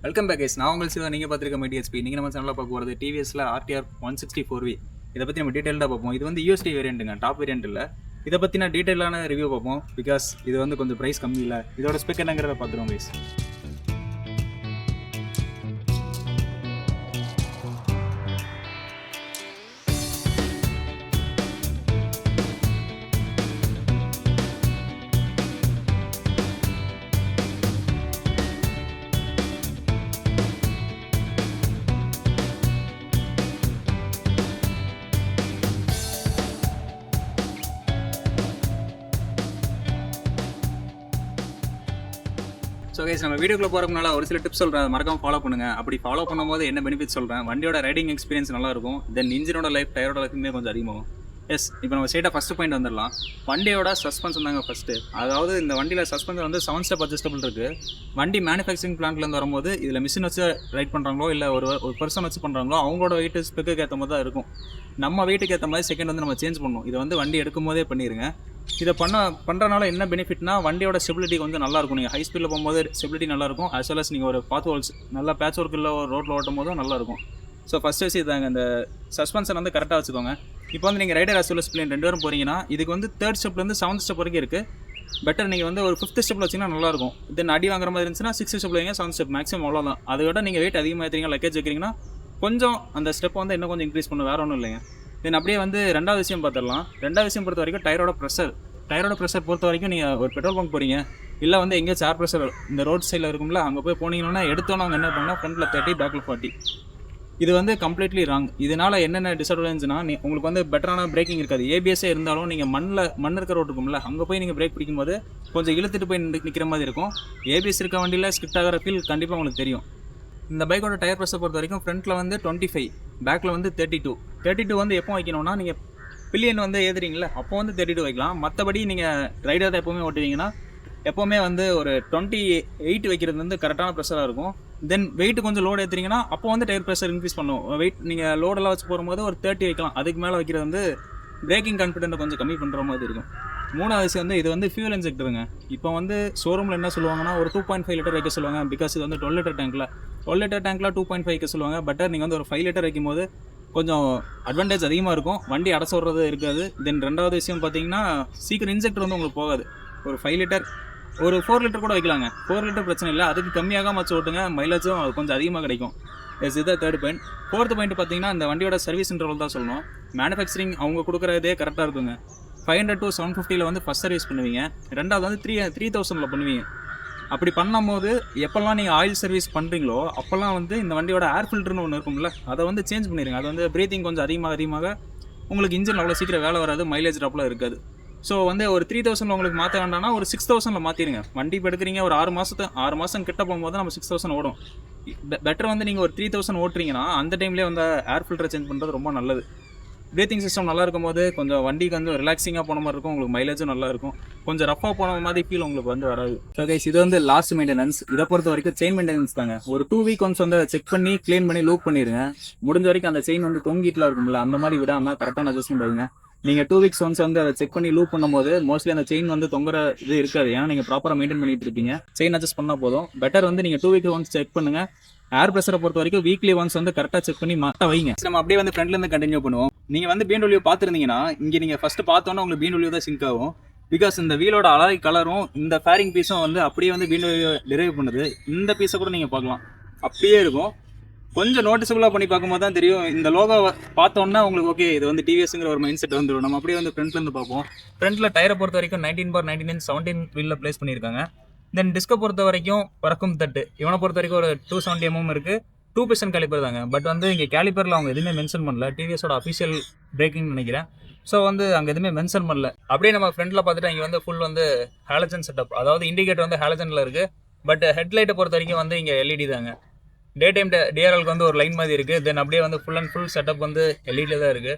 Welcome back guys. நான் உங்கள் சிவா. நீங்கள் பார்த்துருக்க மைடிஎஸ்பி. நீங்கள் நம்ம சேனலில் பார்க்க போகிறது டிவிஎஸ்ல RTR 164V. இதை பற்றி நம்ம டீட்டெயிலாக பார்ப்போம். இது வந்து யூஎஸ்டி வேரியண்ட்டுங்க, டாப் வேரியண்ட் இல்லை. இதை பற்றின டீட்டெயிலான ரிவ்யூ பார்ப்போம். பிகாஸ் இது வந்து கொஞ்சம் ப்ரைஸ் கம்மி இல்லை. இதோட ஸ்பெக் என்னங்கிறத பார்த்துருவோம் கைஸ். ஸோ கைஸ், நம்ம வீடியோக்குள்ள போகிறதுக்கு முன்னால் ஒரு சில டிப்ஸ் சொல்கிறேன், மறக்காம ஃபாலோ பண்ணுங்கள். அப்படி ஃபாலோ பண்ணும்போது என்ன பெனிஃபிட் சொல்கிறேன். வண்டியோட ரைடிங் எக்ஸ்பீரியன்ஸ் நல்லா இருக்கும். தென் இன்ஜினோட லைஃப், டயரோட லைஃப்மே கொஞ்சம் அதிகமாகும். எஸ், இப்போ நம்ம ஸ்ட்ரெயிட்டாக ஃபஸ்ட்டு பாயிண்ட் வந்துடலாம். வண்டியோட சஸ்பென்ஷன் தாங்க ஃபஸ்ட்டு. அதாவது இந்த வண்டியில் சஸ்பென்ஷன் வந்து 7 ஸ்டெப் அட்ஜஸ்டபிள் இருக்குது. வண்டி மேனுஃபேக்சரிங் பிளான்ட்லேருந்து வரும்போது இதில் மிஷின் வச்சு ரைட் பண்ணுறாங்களோ இல்லை ஒரு பர்சன் வச்சு பண்ணுறாங்களோ அவங்களோட வெயிட் ஸ்பெக்குக்கு ஏற்ற மாதிரி தான் இருக்கும். நம்ம வெயிட்டுக்கு ஏற்ற மாதிரி செகண்ட் வந்து நம்ம சேஞ்ச் பண்ணணும். இதை வந்து வண்டி எடுக்கும் போதே பண்ணிடுங்க. இதை பண்ணுறனால என்ன பெனிஃபிட்னா, வண்டியோட ஸ்டெபிலிட்டி கொஞ்சம் நல்லாயிருக்கும். நீங்கள் ஹை ஸ்பீடில் போகும்போது ஸ்டெபிலிட்டி நல்லாயிருக்கும். ஆஸ் வெல் அஸ் நீங்கள் ஒரு பாத் ஹோல்ஸ் நல்லா பேட்ச் ஒர்க் இல்லை ஒரு ரோட்டில் ஓட்டும் போதும் நல்லாயிருக்கும். ஸோ ஃபஸ்ட் விஷயம் இதாங்க, இந்த சஸ்பென்ஷன் வந்து கரெக்டாக வச்சுக்கோங்க. இப்போ வந்து நீங்கள் rider as well as pillion 2 பேரும் போகிறீங்கன்னா இதுக்கு வந்து 3rd ஸ்டெப்லேருந்து 7th ஸ்டெப் வரைக்கும் இருக்குது. பெட்டர் நீங்கள் வந்து ஒரு 5th ஸ்டெப்பில் வச்சிங்கன்னா நல்லாயிருக்கும். தென் அடி வாங்குற மாதிரி இருந்துச்சுன்னா 6th ஸ்டெப்பில் வைங்க, 7th ஸ்டெப் மேக்ஸிமம் அவ்வளோதான். அதை விட நீங்கள் வெயிட் அதிகமாக ஏற்றுறீங்க, லக்கேஜ் வைக்கிறீங்கன்னா கொஞ்சம் அந்த ஸ்டெப் வந்து இன்னும் கொஞ்சம் இன்க்ரீஸ் பண்ணணும், வேறு ஒன்றும் இல்லைங்க. தென் அப்படியே வந்து ரெண்டாவது விஷயம் பார்த்துடலாம். ரெண்டாவது விஷயம் பொறுத்த வரைக்கும் டயரோட ப்ரெஷர் பொறுத்த வரைக்கும் நீங்கள் ஒரு பெட்ரோல் பங்க் போகிறீங்க, இல்லை வந்து எங்கேயாச்சும் ஏர் ப்ரெஷர் இந்த ரோட் சைடில் இருக்கும்ல, அங்கே போய் போனீங்கன்னா எடுத்தோன்னே அவங்க என்ன பண்ணால் ஃப்ரண்ட்டில் 30, பேக்கில் 40. இது வந்து கம்ப்ளீட்லி ராங். இதனால் என்னென்ன டிஸ்அட்வான்டேஜ்னா, உங்களுக்கு வந்து பெட்டரான பிரேக்கிங் இருக்காது. ஏபிஎஸ்ஸே இருந்தாலும் நீங்கள் மண் இருக்கிற ரோட் இருக்கும்ல, அங்கே போய் நீங்கள் பிரேக் பிடிக்கும்போது கொஞ்சம் இழுத்துட்டு போய் நிற்கிற மாதிரி இருக்கும். ஏபிஎஸ் இருக்க வண்டியில் ஸ்கிட் ஆகிற ஃபீல் கண்டிப்பாக உங்களுக்கு தெரியும். இந்த பைக்கோட டயர் ப்ரெஷர் பொறுத்த வரைக்கும் ஃப்ரண்ட்டில் வந்து 25, பேக்கில் வந்து 32 வந்து எப்போ வைக்கணும்னா, நீங்கள் பில்லியன் வந்து ஏதுறீங்களா அப்போ வந்து 32 வைக்கலாம். மற்றபடி நீங்கள் ரைடர் தான் எப்போவுமே ஓட்டுவீங்கன்னா எப்போவுமே வந்து ஒரு 28 வைக்கிறது வந்து கரெக்டான ப்ரெஷராக இருக்கும். தென் வெயிட் கொஞ்சம் லோடு ஏற்றுறீங்கன்னா அப்போ வந்து டயர் ப்ரெஷர் இன்க்ரீஸ் பண்ணும். வெயிட் நீங்கள் லோடெல்லாம் வச்சு போகும்போது ஒரு 30 வைக்கலாம். அதுக்கு மேலே வைக்கிறது வந்து பிரேக்கிங் கான்ஃபிடென்ட்டை கொஞ்சம் கம்மி பண்ணுற மாதிரி இருக்கும். மூணாவது விஷயம் வந்து இது வந்து ஃபியூல் இன்ஜெக்டருங்க. இப்போ வந்து ஷோரூமில் என்ன சொல்லுவாங்கன்னா ஒரு 2.5 லிட்டர் வைக்க சொல்லுவாங்க. பிகாஸ் இது வந்து 12 லிட்டர் டேங்க்கில் 2.5 வைக்க சொல்லுவாங்க. பட் நீங்கள் வந்து ஒரு 5 லிட்டர் வைக்கும் போது கொஞ்சம் அட்வான்டேஜ் அதிகமாக இருக்கும். வண்டி அடைச்சு விட்றது இருக்காது. தென் ரெண்டாவது விஷயம் பார்த்தீங்கன்னா, சீக்கிரம் இன்ஜெக்டர் வந்து உங்களுக்கு போகாது. ஒரு 5 லிட்டர் ஒரு 4 லிட்டர் கூட வைக்கலாங்க. 4 லிட்டர் பிரச்சனை இல்லை, அதுக்கு கம்மியாக வச்சு ஓட்டுங்க, மைலேஜும் கொஞ்சம் அதிகமாக கிடைக்கும். இதுதான் தேர்ட் பாயிண்ட். ஃபோர்த் பாயிண்ட் பார்த்தீங்கன்னா, இந்த வண்டியோட சர்வீஸ் இன்டர்வல் தான் சொல்லணும். மேனுஃபேக்சரிங் அவங்க கொடுக்குறதே கரெக்டாக இருக்குங்க. 500 to 750 வந்து ஃபஸ்ட் சர்வீஸ் பண்ணுவீங்க. ரெண்டாவது வந்து 3000 பண்ணுவீங்க. அப்படி பண்ணும்போது எப்போல்லாம் நீங்கள் ஆயில் சர்வீஸ் பண்ணுறீங்களோ அப்போல்லாம் வந்து இந்த வண்டியோட ஏர் ஃபில்டர்னு ஒன்று இருக்கும்ல, அதை வந்து சேஞ்ச் பண்ணிடுங்க. அது வந்து ப்ரீத்திங் கொஞ்சம் அதிகமாக உங்களுக்கு இன்ஜின் அவ்வளோ சீக்கிரம் வேலை வராது, மைலேஜ் ட்ராப்லாம் இருக்காது. ஸோ வந்து ஒரு 3000 உங்களுக்கு மாற்ற வேண்டாம்னா ஒரு 6000 மாற்றிடுங்க. வண்டி இப்போ எடுக்கிறீங்க ஒரு 6 மாதம் கிட்ட போகும்போது நம்ம 6000 ஓடும். பெட்டர் வந்து நீங்கள் ஒரு 3000 ஓட்டுறீங்கன்னா அந்த டைம்லேயே வந்து ஏர் ஃபில்டரை சேஞ்ச் பண்ணுறது ரொம்ப நல்லது. பிரீத்திங் சிஸ்டம் நல்லா இருக்கும் போது கொஞ்சம் வண்டிக்கு வந்து ரிலாக்ஸிங்காக போன மாதிரி இருக்கும். உங்களுக்கு மைலேஜும் நல்லா இருக்கும். கொஞ்சம் ரஃபாக போன மாதிரி ஃபீல் உங்களுக்கு வந்து வராது. ஸோ கைஸ், இது வந்து லாஸ்ட் மெயின்டெனன்ஸ். இதை பொறுத்த வரைக்கும் செயின் மெயின்டெனன்ஸ் தாங்க. ஒரு 2 வீக் ஒன்ஸ் வந்து செக் பண்ணி க்ளீன் பண்ணி லூப் பண்ணிடுங்க. முடிஞ்ச வரைக்கும் அந்த செயின் வந்து தொங்கிட்டுலாம் இருக்கும்ல, அந்த மாதிரி விடாமல் கரெக்டான அட்ஜஸ்ட்மெண்ட் ஆகுங்க. நீங்கள் 2 வீக்ஸ் ஒன்ஸ் வந்து அதை செக் பண்ணி லூப் பண்ணும்போது மோஸ்ட்லி அந்த செயின் வந்து தொங்குற இது இருக்காது. ஏன்னா நீங்கள் ப்ராப்பராக மெயின்டைன் பண்ணிட்டு இருப்பீங்க. செயின் அட்ஜஸ்ட் பண்ணால் போதும். பெட்டர் வந்து நீங்கள் 2 வீக் ஒன்ஸ் செக் பண்ணுங்கள். ஏர் ப்ரெஷரை பொறுத்த வரைக்கும் வீக்லி ஒன்ஸ் வந்து கரெக்டாக செக் பண்ணி மாட்ட வைங்க. நம்ம அப்படியே வந்து ஃப்ரண்ட்லேருந்து கண்டினியூ பண்ணுவோம். நீங்கள் வந்து BMW பார்த்துருந்தீங்கன்னா இங்கே நீங்கள் ஃபஸ்ட்டு பார்த்தோன்னா உங்களுக்கு BMW தான் சிங்க் ஆகும். பிகாஸ் இந்த வீலோட அலாய் கலரும் இந்த ஃபேரிங் பீஸும் வந்து அப்படியே வந்து BMW டிரைவ் பண்ணுது. இந்த பீஸை கூட நீங்கள் பார்க்கலாம், அப்படியே இருக்கும். கொஞ்சம் நோட்டிசபிளாக பண்ணி பார்க்கும்போது தான் தெரியும். இந்த லோகோ பார்த்தோன்னா உங்களுக்கு ஓகே இது வந்து டிவிஎஸ்ங்கிற ஒரு மைண்ட் செட் வந்துடும். நம்ம அப்படியே வந்து ஃப்ரண்ட்லேருந்து பார்ப்போம். ஃப்ரண்ட்டில் டயரை பொறுத்த வரைக்கும் 19/19 17 வீலில் ப்ளேஸ் பண்ணியிருக்காங்க. தென் டிஸ்கை பொறுத்த வரைக்கும் பறக்கும் தட்டு. இவனை பொறுத்த வரைக்கும் ஒரு 270 mm இருக்குது. 2% கேலிப்பர் தாங்க. பட் வந்து இங்கே கேலிப்பரில் அவங்க எதுவுமே மென்ஷன் பண்ணல. டிவிஎஸோட அஃபிஷியல் பிரேக்கிங் நினைக்கிறேன். ஸோ வந்து அங்கே எதுவுமே மென்ஷன் பண்ணல. அப்படியே நம்ம ஃப்ரண்ட்டில் பார்த்துட்டு இங்கே வந்து ஃபுல் வந்து ஹாலஜன் செட்டப். அதாவது இண்டிகேட்டர் வந்து ஹாலஜனில் இருக்குது. பட் ஹெட்லைட்டை பொறுத்த வரைக்கும் வந்து இங்கே LED தாங்க. டே டைம் டிஆர்எலுக்கு வந்து ஒரு லைன் மாதிரி இருக்குது. தென் அப்படியே வந்து ஃபுல் அண்ட் ஃபுல் செட்டப் வந்து LED தான் இருக்குது.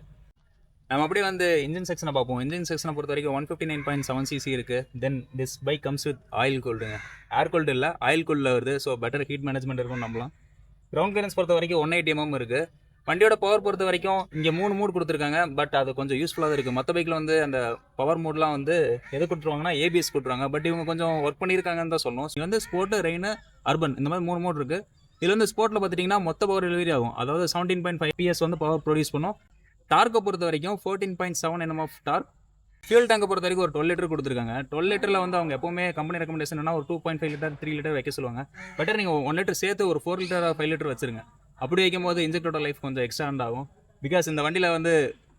நம்ம அப்படியே வந்து இன்ஜின் செக்ஷனை பார்ப்போம். இன்ஜின் செக்ஷனை பொறுத்த வரைக்கும் 159.7 cc இருக்குது. Then this bike comes with oil கூல்டுங்க. ஏர் கூல்டு இல்லை, ஆயில் கூல்டில் வருது. ஸோ பெட்டர் ஹீட் மேனேஜ்மெண்ட் இருக்கும். நம்பலாம். கிரவுண்ட் கிளியரன்ஸ் பொறுத்த வரைக்கும் 180 mm இருக்குது. வண்டியோட பவர் பொறுத்த வரைக்கும் இங்கே 3 மூட் கொடுத்துருக்காங்க. பட் அது கொஞ்சம் யூஸ்ஃபுல்லாக தான் இருக்குது. மற்ற பைக்கில் வந்து அந்த பவர் மூட்லாம் வந்து எது கொடுத்துருவாங்கன்னா ABS கொடுத்துருவாங்க. பட் இவங்க கொஞ்சம் ஒர்க் பண்ணியிருக்காங்கன்னு தான் சொல்லணும். இங்கே வந்து ஸ்போர்ட்டு, ரெயின், அர்பன் இந்த மாதிரி 3 மூட் இருக்குது. இதில் வந்து ஸ்போர்ட்டில் பார்த்துட்டிங்கன்னா மொத்த பவர் டெலிவரி ஆகும். அதாவது 17.5 PS வந்து பவர் ப்ரொடியூஸ் பண்ணும். டார்க்கை பொறுத்த வரைக்கும் 14.7 Nm ஆஃப் டார்க். ஃபியூல் டேங்கை பொறுத்த வரைக்கும் ஒரு 12 லிட்டர் கொடுத்துருக்காங்க. 12 லிட்டரில் வந்து அவங்க எப்போவுமே கம்பெனி ரெக்கமெண்டேஷன் என்ன ஒரு 2.5 லிட்டர் 3 லிட்டர் வைக்க சொல்லுவாங்க. பெட்டர் நீங்கள் 1 லிட்டர் சேர்த்து ஒரு 4 லிட்டர் 5 லிட்டர் வச்சுருங்க. அப்படி வைக்கும் போது இன்ஜெக்டரோட லைஃப் கொஞ்சம் எக்ஸ்டாண்ட் ஆகும். பிகாஸ் இந்த வண்டியில் வந்து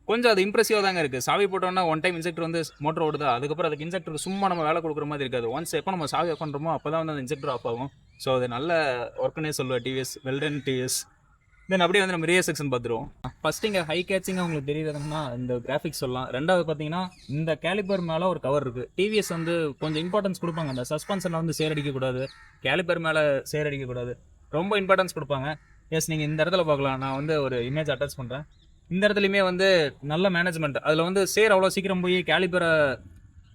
கொஞ்சம் அது இம்ப்ரெசிவாக தாங்க இருக்குது. சாவி போட்டோன்னா ஒன் டைம் இன்ஜெக்டர் வந்து மோட்டர் ஓடுதா, அதுக்கப்புறம் அதுக்கு இன்ஜெக்டருக்கு சும்மா நம்ம வேலை கொடுக்குற மாதிரி இருக்காது. ஒன்ஸ் எப்போ நம்ம சாவி ஆஃப் பண்ணுறோமோ அப்போ தான் வந்து அந்த இன்ஜெக்டர் ஆஃப் ஆகும். ஸோ அது நல்ல ஒர்க்குன்னே சொல்லுவேன் டிவிஎஸ், வெல்டன் டிவிஎஸ். தென் அப்படியே வந்து நம்ம ரியர் செக்ஷன் பார்த்துருவோம். ஃபஸ்ட் இங்கே ஹை கேட்சிங்காக உங்களுக்கு தெரியுதுன்னா இந்த கிராஃபிக்ஸ் சொல்லலாம். ரெண்டாவது பார்த்தீங்கன்னா இந்த கேலிப்பர் மேலே ஒரு கவர் இருக்குது. டிவிஎஸ் வந்து கொஞ்சம் இம்பார்ட்டன்ஸ் கொடுப்பாங்க. அந்த சஸ்பென்ஷனில் வந்து சேரடிக்கக்கூடாது, கேலிப்பர் மேலே சேரடிக்கக்கூடாது, ரொம்ப இம்பார்ட்டன்ஸ் கொடுப்பாங்க. எஸ், நீங்கள் இந்த இடத்துல பார்க்கலாம். நான் வந்து ஒரு இமேஜ் அட்டாச் பண்ணுறேன். இந்த இடத்துலையுமே வந்து நல்ல மேனேஜ்மெண்ட். அதில் வந்து சேர் அவ்வளோ சீக்கிரம் போய் கேலிப்பரை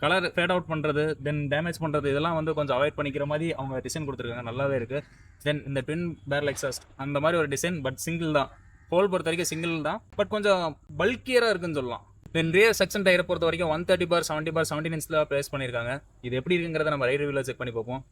கலர் ஃபேட் அவுட் பண்ணுறது, தென் டேமேஜ் பண்ணுறது, இதெல்லாம் வந்து கொஞ்சம் அவாய்ட் பண்ணிக்கிற மாதிரி அவங்க டிசைன் கொடுத்துருக்காங்க. நல்லாவே இருக்குது. தென் இந்த ட்வின் பேரல் எக்ஸாஸ்ட் அந்த மாதிரி ஒரு டிசைன், பட் சிங்கிள் தான். ஹோல் பொறுத்த வரைக்கும் சிங்கிள் தான், பட் கொஞ்சம் பல்கியராக இருக்குன்னு சொல்லலாம். தென் ரியர் செக்ஷன் டயரை பொறுத்த வரைக்கும் 130/70/17 இன்ச்சில் ப்ளேஸ் பண்ணியிருக்காங்க. இது எப்படி இருக்குங்கிறத நம்ம ரைட் ரிவ்யூவில் செக் பண்ணி பார்ப்போம்.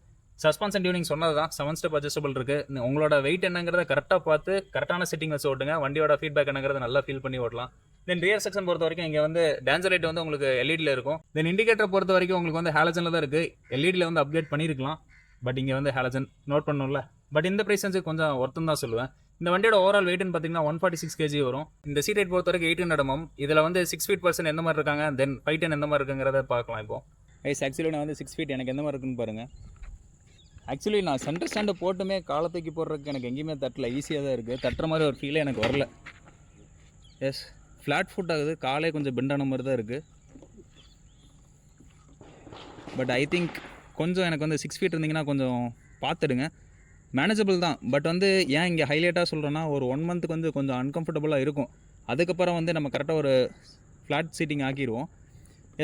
சஸ்பென்ஷன் டியூனிங் சொன்னது தான், 7 ஸ்டெப் அட்ஜஸ்டபிள் இருக்குது. உங்களோட வெயிட் என்னங்கிறத கரெக்டாக பார்த்து கரெக்டான செட்டிங் வச்சு ஓட்டுங்க. வண்டியோட ஃபீட்பேக் என்னங்கிறத நல்லா ஃபீல் பண்ணி ஓட்டலாம். தென் ரியர் செக்ஷன் பொறுத்த வரைக்கும் இங்கே வந்து டேஞ்சர் லைட் வந்து உங்களுக்கு எல்இடியில் இருக்கும். தென் இண்டிகேட்டர் பொறுத்த வரைக்கும் உங்களுக்கு வந்து ஹாலஜனில் தான் இருக்குது. எல்இடியில் வந்து அப்டேட் பண்ணியிருக்கலாம், பட் இங்கே வந்து ஹாலஜன் நோட் பண்ணணும்ல. பட் இந்த ப்ரைஸ் வந்து கொஞ்சம் ஒர்த்துன்னு தான் சொல்லுவேன். இந்த வண்டியோட ஓவரால் வெயிட்னு பார்த்தீங்கன்னா 146 kg வரும். இந்த சீட் ஹைட் பொறுத்த வரைக்கும் 800 mm. இதில் வந்து 6 feet பர்சன் எந்த மாதிரி இருக்காங்க, தென் 5'10" எந்த மாதிரி இருக்குங்கிறத பார்க்கலாம். இப்போ ஆக்சுவலி நான் வந்து 6 feet எனக்கு எந்த மாதிரி இருக்குன்னு பாருங்கள். ஆக்சுவலி நான் சென்டர் ஸ்டாண்டு போட்டுமே காலத்துக்கு போடுறதுக்கு எனக்கு எங்கேயுமே தட்டல, ஈஸியாக தான் இருக்குது. தட்டுற மாதிரி ஒரு ஃபீலே எனக்கு வரல. எஸ், ஃப்ளாட் ஃபுட் ஆகுது, காலே கொஞ்சம் பெண்டான மாதிரி தான் இருக்குது. பட் ஐ திங்க் கொஞ்சம் எனக்கு வந்து 6 feet இருந்தீங்கன்னா கொஞ்சம் பார்த்துடுங்க. மேனேஜபிள் தான். பட் வந்து ஏன் இங்கே ஹைலைட்டாக சொல்கிறேன்னா, ஒரு 1 month வந்து கொஞ்சம் அன்கம்ஃபர்டபுளாக இருக்கும். அதுக்கப்புறம் வந்து நம்ம கரெக்டாக ஒரு ஃப்ளாட் சீட்டிங் ஆக்கிடுவோம்.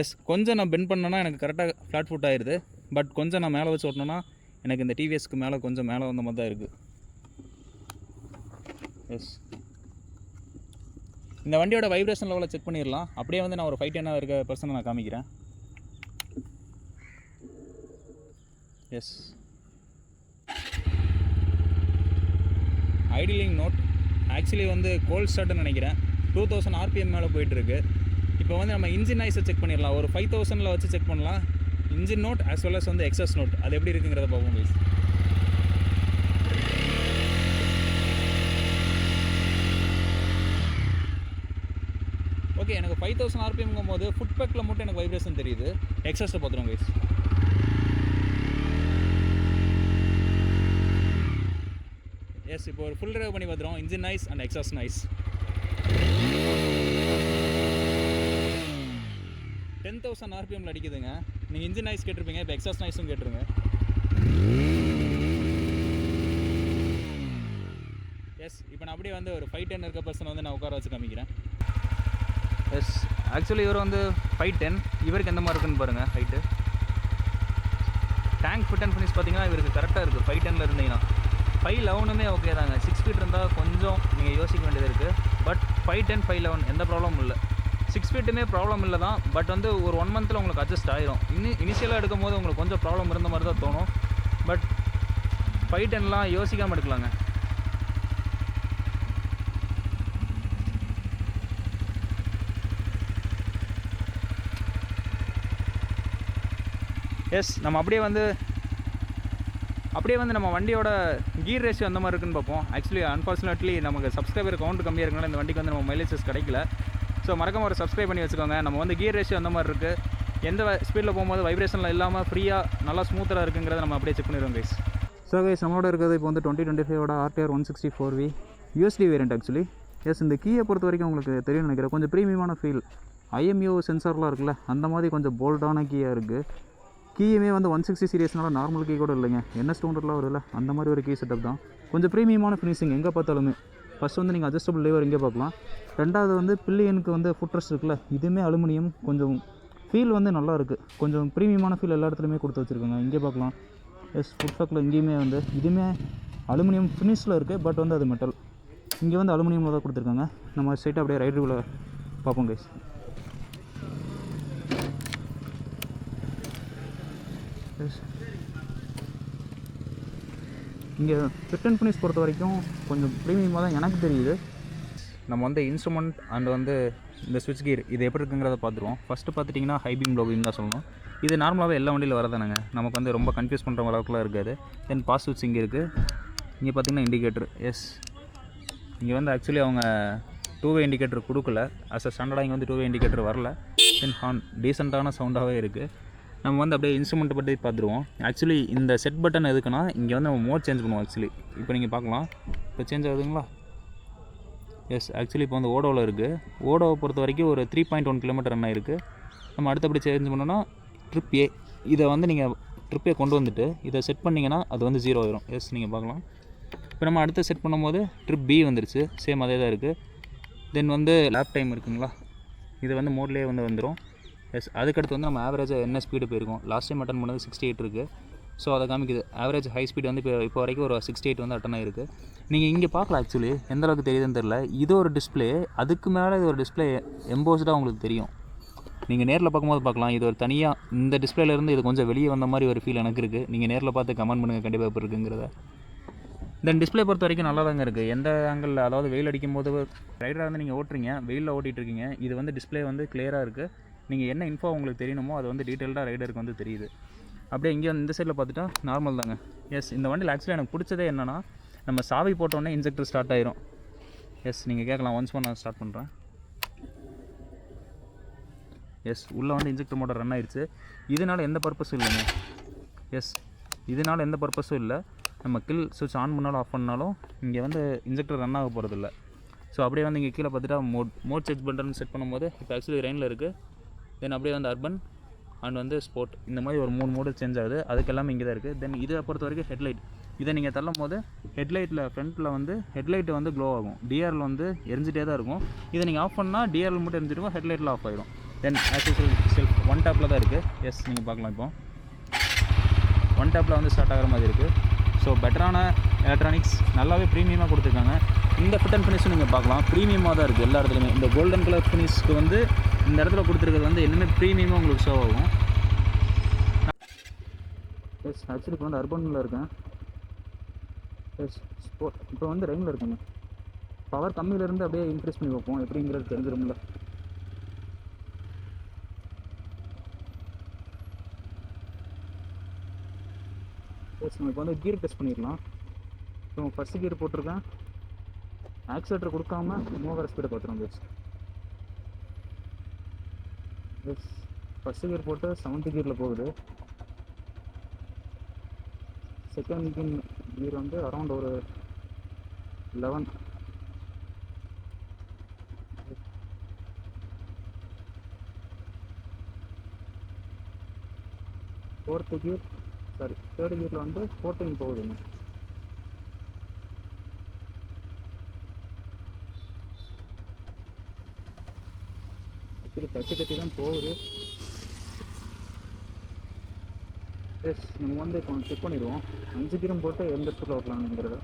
எஸ், கொஞ்சம் நான் பெண்ட் பண்ணேன்னா எனக்கு கரெக்டாக ஃப்ளாட் ஃபுட் ஆயிடுது. பட் கொஞ்சம் நான் மேலே வச்சு ஓட்டினேன்னா எனக்கு இந்த டிவிஎஸ்க்கு மேலே கொஞ்சம் மேலே வந்த மாதிரி தான் இருக்குது. எஸ், இந்த வண்டியோட வைப்ரேஷன் லெவலை செக் பண்ணிடலாம். அப்படியே வந்து நான் ஒரு 5'10" இருக்க பர்சனை நான் காமிக்கிறேன். எஸ், ஐடிலிங் நோட் ஆக்சுவலி வந்து கோல்ட் ஸ்டார்ட்னு நினைக்கிறேன். 2000 RPM மேலே போயிட்டுருக்கு. இப்போ வந்து நம்ம இன்ஜின் நாய்ஸை செக் பண்ணிடலாம். ஒரு 5000 வச்சு செக் பண்ணலாம். Engine note as well as வந்து எக்ஸாஸ்ட் நோட் அது எப்படி இருக்குங்கிறத பார்ப்போம் ப்ளீஸ். ஓகே, எனக்கு 5000 RPMங்கும் போது ஃபுட் பேக்கில் மட்டும் எனக்கு வைப்ரேஷன் தெரியுது. எக்ஸாஸ்ட்டை பார்த்துருவோம் கைஸ். எஸ், இப்போ ஒரு ஃபுல் ட்ரைவ் பண்ணி பார்த்துருவோம். Engine noise and exhaust noise. 10,000 RPM அடிக்குதுங்க. நீங்கள் இன்ஜின் நாய்ஸ் கேட்டிருப்பீங்க, இப்போ எக்ஸாஸ்ட் நாய்ஸும் கேட்டுருங்க. எஸ், இப்போ நான் அப்படியே வந்து ஒரு 5'10" இருக்க பர்சன் வந்து நான் உட்கார வச்சு காமிக்கிறேன். எஸ், ஆக்சுவலி இவர் வந்து 5'10", இவருக்கு எந்த மாதிரி இருக்குன்னு பாருங்கள் height. Tank fit and finish பார்த்தீங்கன்னா இவருக்கு கரெக்டாக இருக்குது. 5'10" இருந்தீங்கன்னா 5'11" ஓகே தாங்க. 6 feet இருந்தால் கொஞ்சம் நீங்கள் யோசிக்க வேண்டியது இருக்குது. பட் 5'10", 5'11" எந்த ப்ராப்ளமும் இல்லை. 6 feetமே ப்ராப்ளம் இல்லை தான். பட் வந்து ஒரு 1 month உங்களுக்கு அட்ஜஸ்ட் ஆயிரும். இனிஷியலாக எடுக்கும் போது உங்களுக்கு கொஞ்சம் ப்ராப்ளம் இருந்த மாதிரி தான் தோணும். பட் 5'10" யோசிக்காமல் எடுக்கலாங்க. எஸ், நம்ம அப்படியே வந்து நம்ம வண்டியோட கீர் ரேஷியோ அந்த மாதிரி இருக்குன்னு பார்ப்போம். ஆக்சுவலி அன்ஃபார்ச்சுனேட்லி நமக்கு சப்ஸ்கிரைபர் கவுண்ட் கம்மியாக இருக்கனால இந்த வண்டிக்கு வந்து நம்ம மைலேஜஸ் கிடைக்கல. ஸோ மறக்காம ஒரு சப்ஸ்கிரைப் பண்ணி வச்சுக்கோங்க. நம்ம வந்து கீர் ரேஷியோ அந்த மாதிரி இருக்குது. எந்த ஸ்பீடில் போகும்போது வைப்ரேஷனில் இல்லாமல் ஃப்ரீயாக நல்லா ஸ்மூத்தாக இருக்குங்கிறத நம்ம அப்படியே செக் பண்ணிடுவோம் கைஸ். ஸோ கைஸ், நம்மளோட இருக்கிறது இப்போ வந்து 2025 RTR 164V USD variant actually. Yes, இந்த கீயை பொறுத்த வரைக்கும் உங்களுக்கு தெரியும் நினைக்கிறேன். கொஞ்சம் ப்ரீமியமான ஃபீல். IMU சென்சார்லாம் இருக்குல்ல, அந்த மாதிரி கொஞ்சம் போல்டான கீயாக இருக்குது. கீயுமே வந்து 160 சீரியஸ்னால நார்மல் கீ கூட இல்லைங்க. NS 200 வருதுல்ல, அந்த மாதிரி ஒரு கீ செட்டப் தான். கொஞ்சம் ப்ரீமியமான ஃபினிஷிங் எங்கே பார்த்தாலுமே. ஃபஸ்ட் வந்து நீங்கள் அட்ஜஸ்டபிள் லிவர் இங்கே பார்க்கலாம். ரெண்டாவது வந்து பில்லியனுக்கு வந்து ஃபுட் ரெஸ்ட் இருக்குல்ல, இதுவுமே அலுமினியம். கொஞ்சம் ஃபீல் வந்து நல்லா இருக்குது. கொஞ்சம் ப்ரீமியமான ஃபீல் எல்லா இடத்துலையுமே கொடுத்து வச்சுருக்காங்க. இங்கே பார்க்கலாம். எஸ், ஃபுட் பேக்கில் இங்கேயுமே வந்து இதுவுமே அலுமினியம் ஃபினிஷில் இருக்குது. பட் வந்து அது மெட்டல். இங்கே வந்து அலுமினியமில் தான் கொடுத்துருக்காங்க. நம்ம ஸ்ட்ரைட்டாக அப்படியே ரைட் வியூவில் பார்ப்போம் கைஸ். இங்கே ஃபிட் அண்ட் ஃபினிஷ் பொறுத்த வரைக்கும் கொஞ்சம் ப்ரீமியமாக தான் எனக்கு தெரியுது. நம்ம வந்து இன்ஸ்ட்ருமெண்ட் அண்ட் வந்து இந்த ஸ்விட்ச் கியர் இது எப்படி இருக்குங்கிறத பார்த்துருவோம். ஃபஸ்ட்டு பார்த்துட்டிங்கன்னா ஹை பீம் லோ பீம் தான் சொல்லணும். இது நார்மலாகவே எல்லா வண்டியில் வரதானுங்க, நமக்கு வந்து ரொம்ப கன்ஃபியூஸ் பண்ணுற அளவுக்குலாம் இருக்காது. தென் பாஸ் ஸ்விட்ச் இங்கே இருக்குது. இங்கே பார்த்திங்கன்னா இண்டிகேட்டர். எஸ், இங்கே வந்து ஆக்சுவலி அவங்க 2 வே இண்டிகேட்டர் கொடுக்கல. அஸ் அ ஸ்டாண்டர்டாக இங்கே வந்து 2 வே இண்டிகேட்டர் வரல. தென் ஹார்ன் டீசெண்டான சவுண்டாகவே இருக்குது. நம்ம வந்து அப்படியே இன்ஸ்ட்ருமெண்ட்டை பற்றி பார்த்துருவோம். ஆக்சுவலி இந்த செட் பட்டன் எதுக்குன்னா, இங்கே வந்து நம்ம மோட் சேஞ்ச் பண்ணுவோம். ஆக்சுவலி இப்போ நீங்கள் பார்க்கலாம், இப்போ சேஞ்ச் ஆகுதுங்களா? எஸ், ஆக்சுவலி இப்போ வந்து ஓடோவில் இருக்குது. ஓடோவை பொறுத்த வரைக்கும் ஒரு 3.1 கிலோமீட்டர் ரன் ஆகிருக்கு. நம்ம அடுத்தபடி சேஞ்ச் பண்ணோன்னா ட்ரிப் ஏ, இதை வந்து நீங்கள் ட்ரிப் ஏ கொண்டு வந்துட்டு இதை செட் பண்ணிங்கன்னா அது வந்து 0 ஆயிரும். எஸ், நீங்கள் பார்க்கலாம். இப்போ நம்ம அடுத்து செட் பண்ணும்போது ட்ரிப் பி வந்துருச்சு. சேம் அதே தான் இருக்குது. தென் வந்து லேப் டைம் இருக்குங்களா, இது வந்து மோட்லேயே வந்து வந்துடும். எஸ், அதுக்கடுத்து வந்து நம்ம ஆவரேஜாக என்ன ஸ்பீடு போயிருக்கோம். லாஸ்ட் டைம் அட்டன் பண்ணது 68 இருக்குது. ஸோ அதை காமிக்குது. ஆவரேஜ் ஹை ஸ்பீட் வந்து இப்போ வரைக்கும் ஒரு 68 வந்து அட்டன் ஆகிருக்கு. நீங்கள் இங்கே பார்க்கலாம். ஆக்சுவலி எந்த அளவுக்கு தெரியுதுன்னு தெரில. இது ஒரு டிஸ்பிளே, அதுக்கு மேலே இது ஒரு டிஸ்பிளே எம்போஸ்டாக உங்களுக்கு தெரியும். நீங்கள் நேரில் பார்க்கும்போது பார்க்கலாம். இது ஒரு தனியாக இந்த டிஸ்பிளேலேருந்து இது கொஞ்சம் வெளியே வந்த மாதிரி ஒரு ஃபீல் எனக்கு இருக்குது. நீங்கள் நேரில் பார்த்து கமெண்ட் பண்ணுங்கள் கண்டிப்பாக இப்போ இருக்குங்கிறத. தென் டிஸ்பிளே பொறுத்த வரைக்கும் நல்லா தாங்க இருக்குது. எந்த ஆங்கிளில், அதாவது வெயில் அடிக்கும் போது ரைடராக வந்து நீங்கள் ஓட்டுறீங்க, வெயிலில் ஓட்டிகிட்ருக்கீங்க, இது வந்து டிஸ்பிளே வந்து கிளியராக இருக்குது. நீங்கள் என்ன இன்ஃபோ உங்களுக்கு தெரியணுமோ அது வந்து டீட்டெயில்டாக ரைடருக்கு வந்து தெரியுது. அப்படியே இங்கே இந்த சைடில் பார்த்துட்டா நார்மல் தாங்க. எஸ், இந்த வண்டியில் ஆக்சுவலி எனக்கு பிடிச்சதே என்னென்னா, நம்ம சாவி போட்டோன்னே இன்ஜெக்டர் ஸ்டார்ட் ஆயிரும். எஸ், நீங்கள் கேட்கலாம். ஒன்ஸ் நான் ஸ்டார்ட் பண்ணுறேன். எஸ், உள்ளே வந்து இன்ஜெக்டர் மோட்டர் ரன் ஆயிடுச்சு. இதனால் எந்த பர்பஸும் இல்லைங்க. எஸ், இதனால் எந்த பர்பஸும் இல்லை. நம்ம கில் சுவிட்ச் ஆன் பண்ணாலும் ஆஃப் பண்ணாலும் இங்கே வந்து இன்ஜெக்டர் ரன் ஆக போகிறதில்ல. ஸோ அப்படியே வந்து இங்கே கீழே பார்த்துட்டா மோட் செக் பட்டன் செட் பண்ணும்போது இப்போ ஆக்சுவலி ரெயினில் இருக்குது. தென் அப்படியே வந்து அர்பன் அண்ட் வந்து ஸ்போர்ட், இந்த மாதிரி ஒரு 3 மோடு சேஞ்ச் ஆகுது. அதுக்கு எல்லாமே இங்கே தான் இருக்குது. தென் இதை பொறுத்த வரைக்கும் ஹெட்லைட், இதை நீங்கள் தள்ளும் போது ஹெட்லைட்டில் ஃப்ரண்ட்டில் வந்து ஹெட்லைட்டு வந்து க்ளோ ஆகும். டிஆர்எல் வந்து எரிஞ்சிட்டே தான் இருக்கும். இதை நீங்கள் ஆஃப் பண்ணால் டிஆர்எல் மட்டும் எரிஞ்சிருக்கும், ஹெட்லைட்டில் ஆஃப் ஆகிடும். தென் ஆக்சுவல் செல்ஃப் ஒன் டேப்பில் தான் இருக்குது. எஸ், நீங்கள் பார்க்கலாம். இப்போ ஒன் டேப்பில் வந்து ஸ்டார்ட் ஆகிற மாதிரி இருக்குது. ஸோ பெட்டரான எலக்ட்ரானிக்ஸ், நல்லாவே ப்ரீமியமாக கொடுத்துருக்காங்க. இந்த ஃபிட் அண்ட் ஃபினிஷும் நீங்கள் பார்க்கலாம், ப்ரீமியமாக தான் இருக்குது எல்லா இடத்துலையுமே. இந்த கோல்டன் கலர் ஃபினிஷ்க்கு வந்து இந்த இடத்துல கொடுத்துருக்கிறது வந்து இன்னுமே ப்ரீமியமாக உங்களுக்கு ஷோ ஆகும். எஸ், ஆக்சுவலி இப்போ வந்து அர்பனில் இருக்கேன். எஸ், இப்போ வந்து ரெயினில் இருக்குங்க. பவர் கம்மியிலேருந்து அப்படியே இன்க்ரீஸ் பண்ணி வைப்போம், எப்படிங்கிறது தெரிஞ்சிரும்ல. எஸ், நம்ம இப்போ வந்து கியர் டெஸ்ட் பண்ணிடலாம். இப்போ ஃபஸ்ட்டு கியர் போட்டிருக்கேன். ஆக்சிலேட்டர் கொடுக்காம மூவ் ஸ்பீடை பார்த்துருவோம். எஸ், ஃபஸ்ட்டு கியர் போட்டு 7th கியரில் போகுது. செகண்ட் கியர் வந்து அரௌண்ட் ஒரு 11. ஃபோர்த்து கியர், சாரி தேர்ட் கியரில் வந்து 14 போகுதுங்க. ஆக்சுவலி கட்டி தான் போகுது. எஸ், நம்ம வந்து இப்போ செக் பண்ணிடுவோம். 5 கியரும் போட்டு எந்த இடத்துல ஓட்டலாம்ங்கிறத.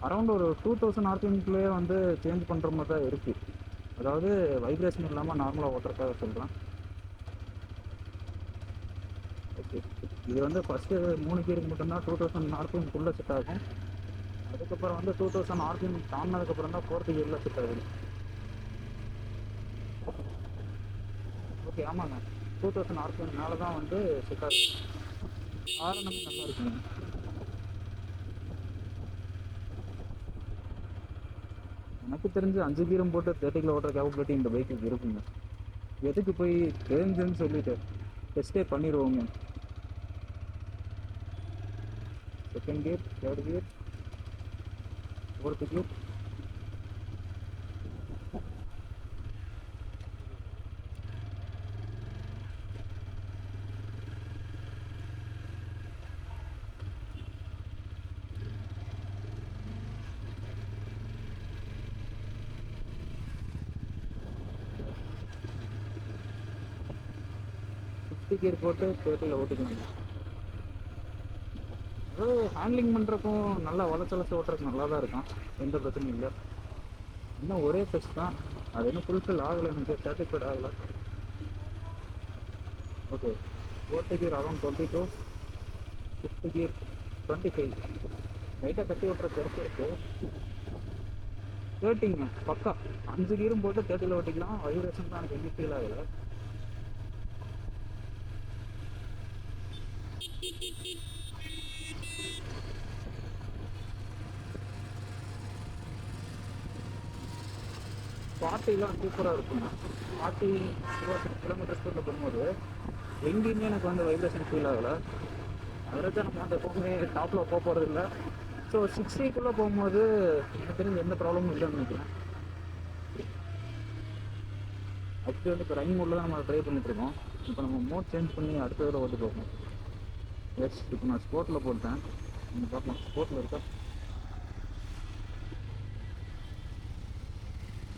அரௌண்ட் ஒரு 2000 ஆர்பிஎம்குள்ளேயே வந்து சேஞ்ச் பண்ணுற மாதிரி தான் இருக்குது. அதாவது வைப்ரேஷன் இல்லாமல் நார்மலாக ஓட்டுறதுக்காக சொல்கிறேன். ஓகே, இது வந்து ஃபஸ்ட்டு 3 கியருக்கு மட்டும்தான் 2000 ஆர்பிஎம்குள்ளே செட் ஆகும். அதுக்கப்புறம் வந்து 2000 ஆர்பிஎம் தாண்டினதுக்கப்புறம் தான் 4th கியரில் செட் ஆகுது. ஓகே, ஆமாங்க, 2000 ஆர்பிஎம் மேலே தான் வந்து செட் ஆகுது. காரணமே நல்லா இருக்குங்க. எனக்கு தெரிஞ்சு 5 கியரும் போட்டு 30 கிலோ ஓட்டுற கேப்பபிலிட்டி இந்த பைக்குக்கு இருக்குங்க. எதுக்கு போய் தெரிஞ்சுன்னு சொல்லிட்டு டெஸ்ட்டே பண்ணிடுவோங்க. Second gear, third gear, 4th gear. Gear போட்டு 30ல் ஓட்டிக்கணும். அதாவது ஹேண்ட்லிங் பண்ணுறக்கும் நல்லா வளச்சலசை ஓட்டுறதுக்கு நல்லா தான் இருக்கும், எந்த பிரச்சனையும் இல்லை. இன்னும் ஒரே டெஸ்ட் தான், அது இன்னும் ஃபுல்ஃபில் ஆகலை, எனக்கு சாட்டிஸ்ஃபைட் ஆகலை. Okay, fourth gear around 22, fifth gear 25. லைட்டாக கட்டி ஓட்டுற பெருசு இருக்குது. 30ங்க பக்கா. 5 கியரும் போட்டு 30ல் ஓட்டிக்கலாம். வைப்ரேஷன் தான் எனக்கு எங்கே ஃபீல் ஆகலை. பார்ட்டிலாம் சூப்பராக இருக்குங்க. 40 கிலோமீட்டர் ஸ்பீடில் போகும்போது எங்கேயுமே எனக்கு வந்து வைப்ரேஷன் ஃபீல் ஆகலை. அவரேஜாக நம்ம வந்து எப்போவுமே டாப்பில் போகிறது இல்லை. ஸோ 60க்குள்ளே போகும்போது எனக்கு தெரிஞ்சு எந்த ப்ராப்ளமும் இல்லைன்னு நினைக்கிறேன். அப்படி வந்து இப்போ ரன் மோடில் தான் நம்ம ட்ரை பண்ணிட்டுருக்கோம். இப்போ நம்ம மோட் சேஞ்ச் பண்ணி அடுத்த தடவை ஓட்டு போகணும். எஸ், இப்போ நான் ஸ்போர்ட்டில் போட்டேன். நீங்கள் பார்க்கலாம், ஸ்போர்ட்டில் இருக்கா.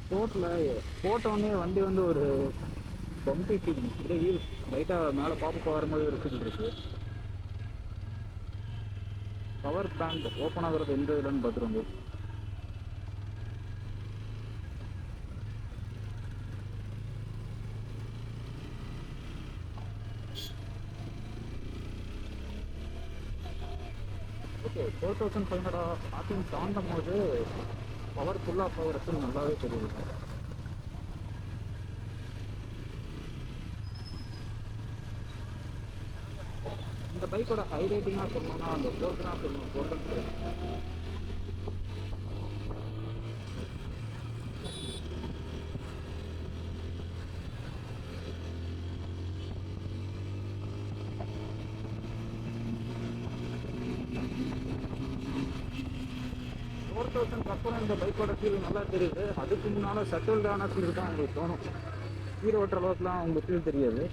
ஸ்போர்ட்டில் போட்டோடனே வண்டி வந்து ஒரு பம்பி ஃபீலிங். இதே வீல் லைட்டாக மேலே பாப்பா வர மாதிரி ஒரு ஃபீல் இருக்குது. பவர் பேங்க் ஓப்பன் ஆகிறது எந்த இதுலன்னு பார்த்துருங்க. ஓகே, 4500 ஆர்பிஎம் தாண்டும் போது பவர் ஃபுல்லாக போகிறது நல்லாவே தெரியுது. இந்த பைக்கோட ஹை ரேட்டிங்காக சொல்லணும்னா அந்த கோல்டு தான் சொல்லணும். கோல்டன் அப்புறம் இந்த பைக்கோட ஃபீல் நல்லா தெரியுது. அதுக்கு முன்னால் செட்டில்டான ஃபீல் தான் உங்களுக்கு தோணும். ஹீரோ ஓட்டுற அளவுக்குலாம் உங்களுக்கு ஃபீல் தெரியாது.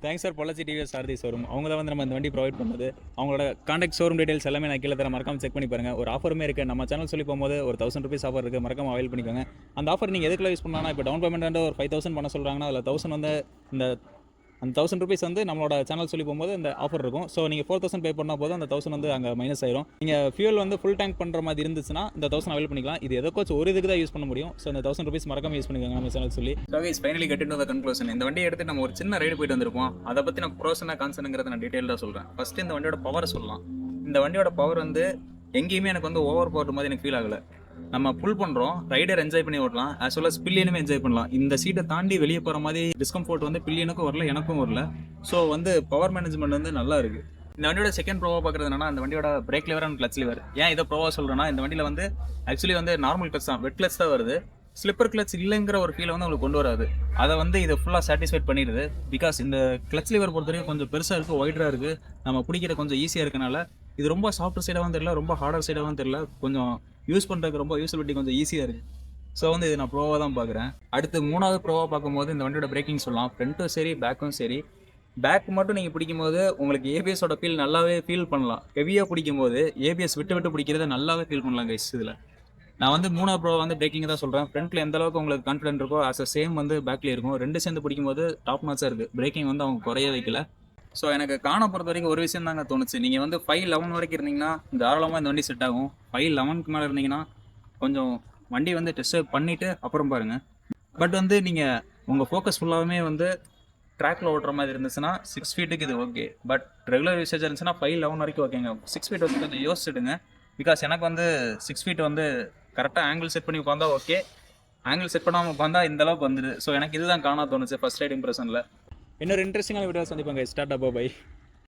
தேங்க்ஸ் சார் பொள்ளாச்சி டிவிஎஸ் சாரதி ஷோரூம். அவங்க தான் வந்து நம்ம இந்த வண்டி ப்ரொவைட் பண்ணுது. அவங்களோட கான்டாக்ட் ஷோரூம் டீடைல்ஸ் எல்லாமே நான் கீழே தர, மறக்காம செக் பண்ணி பாருங்கள். ஒரு ஆஃபருமே இருக்குது. நம்ம சேனல் சொல்லி போகும்போது ஒரு 1000 rupees ஆஃபர் இருக்குது, மறக்காம அவைல் பண்ணிக்கோங்க. அந்த ஆஃபர் நீங்கள் எதுக்குள்ள யூஸ் பண்ணலாம்னா, இப்போ டவுன் பேமெண்ட் ஒரு 5000 பண்ண சொல்கிறாங்கன்னா அதில் 1000 வந்து அந்த 1000 rupees வந்து நம்மளோட சேனல் சொல்லி போகும்போது அந்த ஆஃபர் இருக்கும். ஸோ நீங்கள் 4000 பே பண்ணால் போதும், அந்த 1000 வந்து அங்கே மைனஸ் ஆயிரும். நீங்கள் ஃபியூல் வந்து ஃபுல் டேங்க் பண்ணுற மாதிரி இருந்துச்சுன்னா இந்த 1000 அவைல் பண்ணிக்கலாம். இது எதோச்சும் ஒரு இதுக்கு தான் யூஸ் பண்ண முடியும். ஸோ இந்த 1000 rupees மறக்காம யூஸ் பண்ணிக்கோங்க நம்ம சேனல் சொல்லி. So guys, finally get into the conclusion. இந்த வண்டியை எடுத்து நம்ம ஒரு சின்ன ரைடு போயிட்டு வந்திருப்போம். அதை பற்றி நான் ப்ரோசனா கான்சனுங்கிறத நான் டீட்டெயிலாக சொல்கிறேன். ஃபஸ்ட்டு இந்த வண்டியோட பவர் சொல்லலாம். இந்த வண்டியோட பவர் வந்து எங்கேயுமே எனக்கு வந்து ஓவர் பவர் மாதிரி எனக்கு ஃபீல் ஆகலை. நம்ம புல் பண்ணுறோம், ரைடர் என்ஜாய் பண்ணி ஓட்டலாம், ஆஸ் வெல் அஸ் பில்லியனுமே என்ஜாய் பண்ணலாம். இந்த சீட்டை தாண்டி வெளியே போகிற மாதிரி டிஸ்கம்ஃபோர்ட் வந்து பில்லியனுக்கும் வரல, எனக்கும் வரல. ஸோ வந்து பவர் மேனேஜ்மெண்ட் வந்து நல்லா இருக்குது. இந்த வண்டியோட செகண்ட் ப்ரோவாக பார்க்குறது என்னன்னா, அந்த வண்டியோட break liver and clutch liver. ஏன் இதை ப்ரோவாக சொல்கிறேன்னா, இந்த வண்டியில் வந்து ஆக்சுவலி வந்து நார்மல் கிளச் தான், வெட் கிளச் தான் வருது. ஸ்லிப்பர் கிளச் இல்லைங்கிற ஒரு ஃபீலை வந்து உங்களுக்கு கொண்டு வராது. அதை வந்து இதை ஃபுல்லாக சாட்டிஸ்ஃபைட் பண்ணிடுது. பிகாஸ் இந்த கிளச் லிவர் பொறுத்த வரைக்கும் கொஞ்சம் பெருசாக இருக்குது, ஒய்டராக இருக்குது, நம்ம பிடிக்கிற கொஞ்சம் ஈஸியாக இருக்கனால இது ரொம்ப சாஃப்ட் சைடாகவும் தெரியல, ரொம்ப ஹார்டர் சைடாகவும் தெரியல, கொஞ்சம் யூஸ் பண்ணுறதுக்கு ரொம்ப யூஸபிலிட்டி கொஞ்சம் ஈஸியாக இருக்குது. ஸோ வந்து இது நான் ப்ரோவாக தான் பார்க்குறேன். அடுத்து மூணாவது ப்ரோவாக பார்க்கும்போது இந்த வண்டியோட பிரேக்கிங் சொல்லலாம். ஃப்ரண்ட்டும் சரி, பேக்கும் சரி. பேக் மட்டும் நீங்கள் பிடிக்கும்போது உங்களுக்கு ஏபிஎஸோட ஃபீல் நல்லாவே ஃபீல் பண்ணலாம். ஹெவியாக பிடிக்கும்போது ஏபிஎஸ் விட்டு விட்டு பிடிக்கிறத நல்லாவே ஃபீல் பண்ணலாம் கைஸ். இதில் நான் வந்து மூணாவது ப்ரோ வந்து பிரேக்கிங் தான் சொல்கிறேன். ஃப்ரண்ட்டில் எந்த அளவுக்கு உங்களுக்கு கான்ஃபிடென்ட் இருக்கோ ஆஸ் அ சேம் வந்து பேக்லேயே இருக்கும். ரெண்டு சேர்ந்து பிடிக்கும்போது டாப் நாச்சாக இருக்குது. பிரேக்கிங் வந்து அவங்க குறைய வைக்கல. ஸோ எனக்கு காண பொறுத்த வரைக்கும் ஒரு விஷயம் தாங்க தோணுச்சு. நீங்கள் வந்து 511 வரைக்கும் இருந்தீங்கன்னா தாராளமாக இந்த வண்டி செட் ஆகும். 511க்கு மேலே இருந்தீங்கன்னா கொஞ்சம் வண்டி வந்து டெஸ்ட் பண்ணிவிட்டு அப்புறம் பாருங்கள். பட் வந்து நீங்கள் உங்கள் ஃபோக்கஸ் ஃபுல்லாகவே வந்து ட்ராக்கில் ஓட்டுற மாதிரி இருந்துச்சுன்னா 6 ஃபீட்டுக்கு இது ஓகே. பட் ரெகுலர் யூசேஜ் இருந்துச்சுன்னா 511 வரைக்கும் ஓகேங்க. 6 ஃபீட் வந்து கொஞ்சம் யோசிச்சுடுங்க. பிகாஸ் எனக்கு வந்து 6 ஃபீட் வந்து கரெக்டாக ஆங்கிள் செட் பண்ணி உட்காந்தா ஓகே, ஆங்கிள் செட் பண்ணாமல் உட்காந்தா இந்த அளவுக்கு வந்துடுது. ஸோ எனக்கு இதுதான் காணா தோணுச்சு ஃபஸ்ட் ரைட் இம்ப்ரெஷனில். இன்னொரு இன்ட்ரெஸ்டிங்கான வீடியோ சந்திப்பாங்க. ஸ்டார்ட் அப்போ பை.